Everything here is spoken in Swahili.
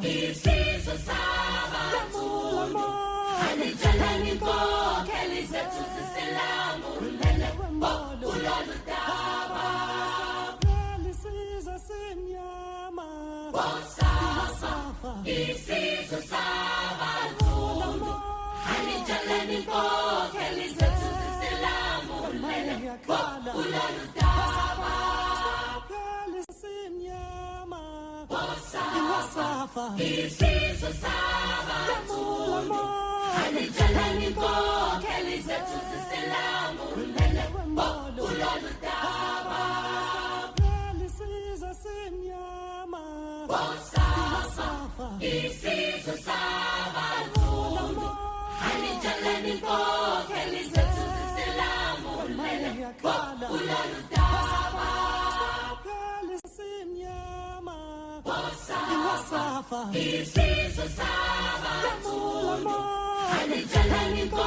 Isizo sabato Hanijalani ko Kelisa tusiselamu Nene uloludaba Isizo sabato Hanijalani ko Kelisa tusiselamu Nene uloludaba Isizo sabato Hanijalani ko Kelisa tusiselamu Nene uloludaba Isizo sabato Hanijalani ko Kelisa tusiselamu Nene uloludaba Isizo sabato Hanijalani ko